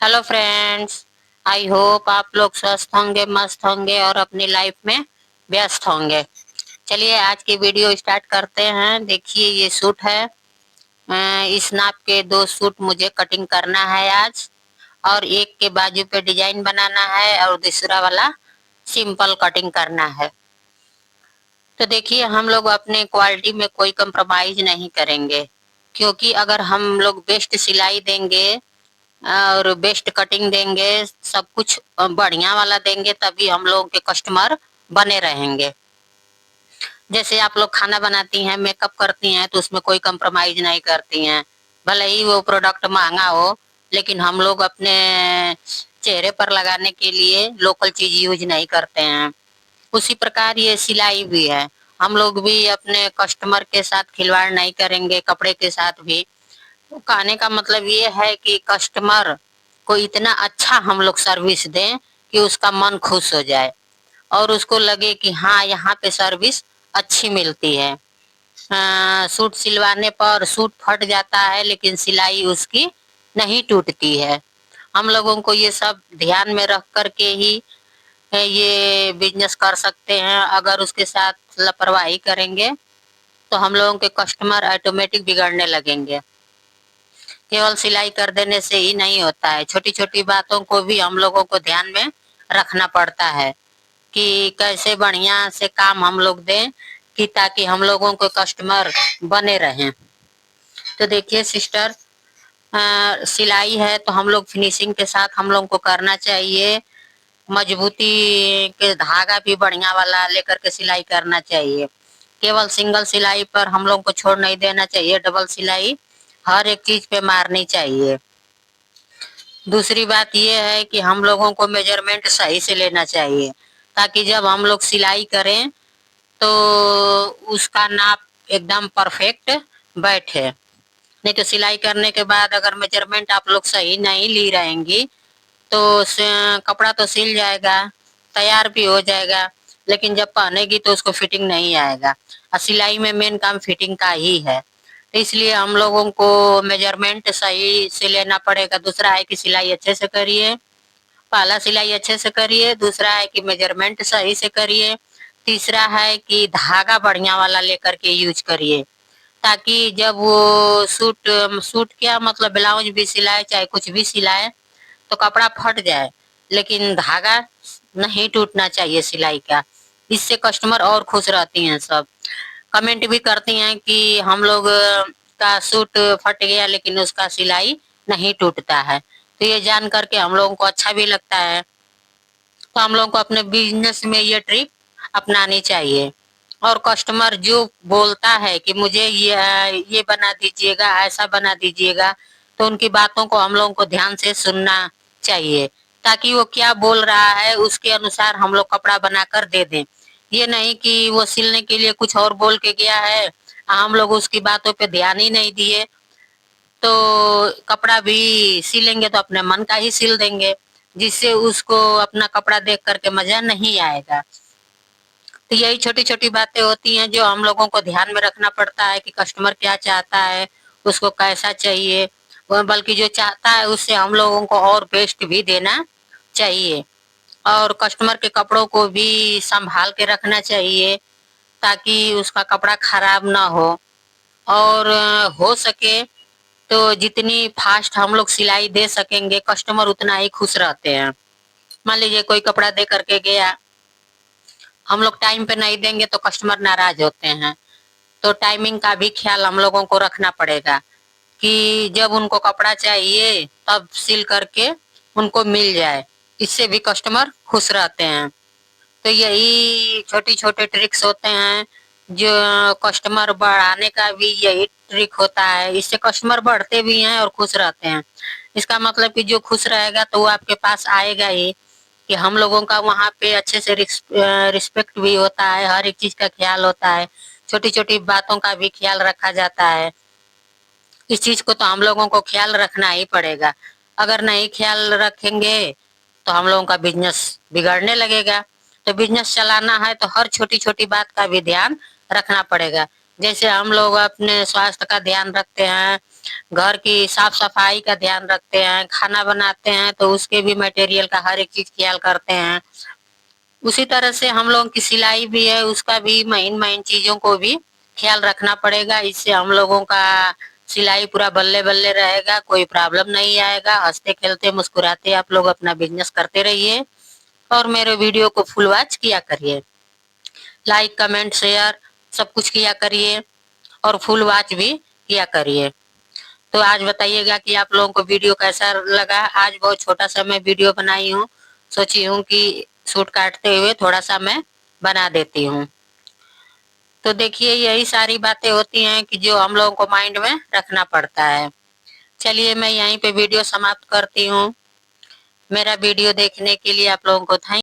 Hello friends. I hope आप लोग स्वस्थ होंगे, मस्त होंगे और अपनी लाइफ में व्यस्त होंगे। चलिए आज की वीडियो स्टार्ट करते हैं। देखिए ये सूट है। इस नाप के दो सूट मुझे कटिंग करना है आज, और एक के बाजू पे डिजाइन बनाना है और दूसरा वाला सिंपल कटिंग करना है। तो देखिए हम लोग अपने क्वालिटी में कोई कंप्रोमाइज नहीं करेंगे, क्योंकि अगर हम लोग बेस्ट सिलाई देंगे और बेस्ट कटिंग देंगे, सब कुछ बढ़िया वाला देंगे, तभी हम लोगों के कस्टमर बने रहेंगे। जैसे आप लोग खाना बनाती हैं, मेकअप करती हैं, तो उसमें कोई कंप्रोमाइज नहीं करती हैं। भले ही वो प्रोडक्ट महंगा हो, लेकिन हम लोग अपने चेहरे पर लगाने के लिए लोकल चीज यूज नहीं करते हैं। उसी प्रकार ये सिलाई भी है। हम लोग भी अपने कस्टमर के साथ खिलवाड़ नहीं करेंगे, कपड़े के साथ भी। तो कहने का मतलब ये है कि कस्टमर को इतना अच्छा हम लोग सर्विस दें कि उसका मन खुश हो जाए और उसको लगे कि हाँ यहाँ पे सर्विस अच्छी मिलती है। सूट सिलवाने पर सूट फट जाता है, लेकिन सिलाई उसकी नहीं टूटती है। हम लोगों को ये सब ध्यान में रख कर के ही ये बिजनेस कर सकते हैं। अगर उसके साथ लापरवाही करेंगे तो हम लोगों के कस्टमर ऑटोमेटिक बिगड़ने लगेंगे। केवल सिलाई कर देने से ही नहीं होता है, छोटी छोटी बातों को भी हम लोगों को ध्यान में रखना पड़ता है कि कैसे बढ़िया से काम हम लोग दें, कि ताकि हम लोगों को कस्टमर बने रहें। तो देखिए सिस्टर, सिलाई है तो हम लोग फिनिशिंग के साथ हम लोग को करना चाहिए। मजबूती के धागा भी बढ़िया वाला लेकर के सिलाई करना चाहिए। केवल सिंगल सिलाई पर हम लोग को छोड़ नहीं देना चाहिए, डबल सिलाई हर एक चीज पे मारनी चाहिए। दूसरी बात यह है कि हम लोगों को मेजरमेंट सही से लेना चाहिए, ताकि जब हम लोग सिलाई करें तो उसका नाप एकदम परफेक्ट बैठे। नहीं तो सिलाई करने के बाद अगर मेजरमेंट आप लोग सही नहीं ली रहेंगी तो कपड़ा तो सिल जाएगा, तैयार भी हो जाएगा, लेकिन जब पहनेगी तो उसको फिटिंग नहीं आएगा। और सिलाई में मेन काम फिटिंग का ही है, तो इसलिए हम लोगों को मेजरमेंट सही से लेना पड़ेगा। दूसरा है कि सिलाई अच्छे से करिए, पहला सिलाई अच्छे से करिए, दूसरा है कि मेजरमेंट सही से करिए, तीसरा है कि धागा बढ़िया वाला लेकर के यूज करिए, ताकि जब वो सूट सूट क्या मतलब ब्लाउज भी सिलाए चाहे कुछ भी सिलाए तो कपड़ा फट जाए, लेकिन धागा नहीं टूटना चाहिए सिलाई का। इससे कस्टमर और खुश रहती हैं। सब कमेंट भी करती हैं कि हम लोग का सूट फट गया लेकिन उसका सिलाई नहीं टूटता है, तो ये जान करके हम लोगों को अच्छा भी लगता है। तो हम लोगों को अपने बिजनेस में ये ट्रिक अपनानी चाहिए। और कस्टमर जो बोलता है कि मुझे ये बना दीजिएगा, ऐसा बना दीजिएगा, तो उनकी बातों को हम लोगों को ध्यान से सुनना चाहिए, ताकि वो क्या बोल रहा है उसके अनुसार हम लोग कपड़ा बनाकर दे दें। ये नहीं कि वो सिलने के लिए कुछ और बोल के गया है, हम लोग उसकी बातों पे ध्यान ही नहीं दिए, तो कपड़ा भी सिलेंगे तो अपने मन का ही सिल देंगे, जिससे उसको अपना कपड़ा देख करके मजा नहीं आएगा। तो यही छोटी छोटी बातें होती हैं जो हम लोगों को ध्यान में रखना पड़ता है कि कस्टमर क्या चाहता है, उसको कैसा चाहिए। बल्कि जो चाहता है उससे हम लोगों को और बेस्ट भी देना चाहिए। और कस्टमर के कपड़ों को भी संभाल के रखना चाहिए, ताकि उसका कपड़ा खराब ना हो। और हो सके तो जितनी फास्ट हम लोग सिलाई दे सकेंगे कस्टमर उतना ही खुश रहते हैं। मान लीजिए कोई कपड़ा दे करके गया, हम लोग टाइम पे नहीं देंगे तो कस्टमर नाराज होते हैं। तो टाइमिंग का भी ख्याल हम लोगों को रखना पड़ेगा कि जब उनको कपड़ा चाहिए तब सिल करके उनको मिल जाए। इससे भी कस्टमर खुश रहते हैं। तो यही छोटी छोटे ट्रिक्स होते हैं जो कस्टमर बढ़ाने का भी यही ट्रिक होता है। इससे कस्टमर बढ़ते भी हैं और खुश रहते हैं। इसका मतलब कि जो खुश रहेगा तो वो आपके पास आएगा ही, कि हम लोगों का वहाँ पे अच्छे से रिस्पेक्ट भी होता है, हर एक चीज का ख्याल होता है, छोटी छोटी बातों का भी ख्याल रखा जाता है। इस चीज को तो हम लोगों को ख्याल रखना ही पड़ेगा। अगर नहीं ख्याल रखेंगे तो हम लोगों का बिजनेस बिगड़ने लगेगा। तो बिजनेस चलाना है तो हर छोटी छोटी बात का भी ध्यान रखना पड़ेगा। जैसे हम लोग अपने स्वास्थ्य का ध्यान रखते हैं, घर की साफ सफाई का ध्यान रखते हैं, खाना बनाते हैं तो उसके भी मटेरियल का हर एक चीज ख्याल करते हैं। उसी तरह से हम लोगों की सिलाई भी है, उसका भी महीन महीन चीजों को भी ख्याल रखना पड़ेगा। इससे हम लोगों का सिलाई पूरा बल्ले बल्ले रहेगा, कोई प्रॉब्लम नहीं आएगा। हंसते खेलते मुस्कुराते आप लोग अपना बिजनेस करते रहिए और मेरे वीडियो को फुल वॉच किया करिए, लाइक कमेंट शेयर सब कुछ किया करिए और फुल वॉच भी किया करिए। तो आज बताइएगा कि आप लोगों को वीडियो कैसा लगा। आज बहुत छोटा सा मैं वीडियो बनाई हूँ, सोची हूँ कि सूट काटते हुए थोड़ा सा मैं बना देती हूँ। तो देखिए यही सारी बातें होती हैं कि जो हम लोगों को माइंड में रखना पड़ता है। चलिए मैं यहीं पे वीडियो समाप्त करती हूँ। मेरा वीडियो देखने के लिए आप लोगों को थैंक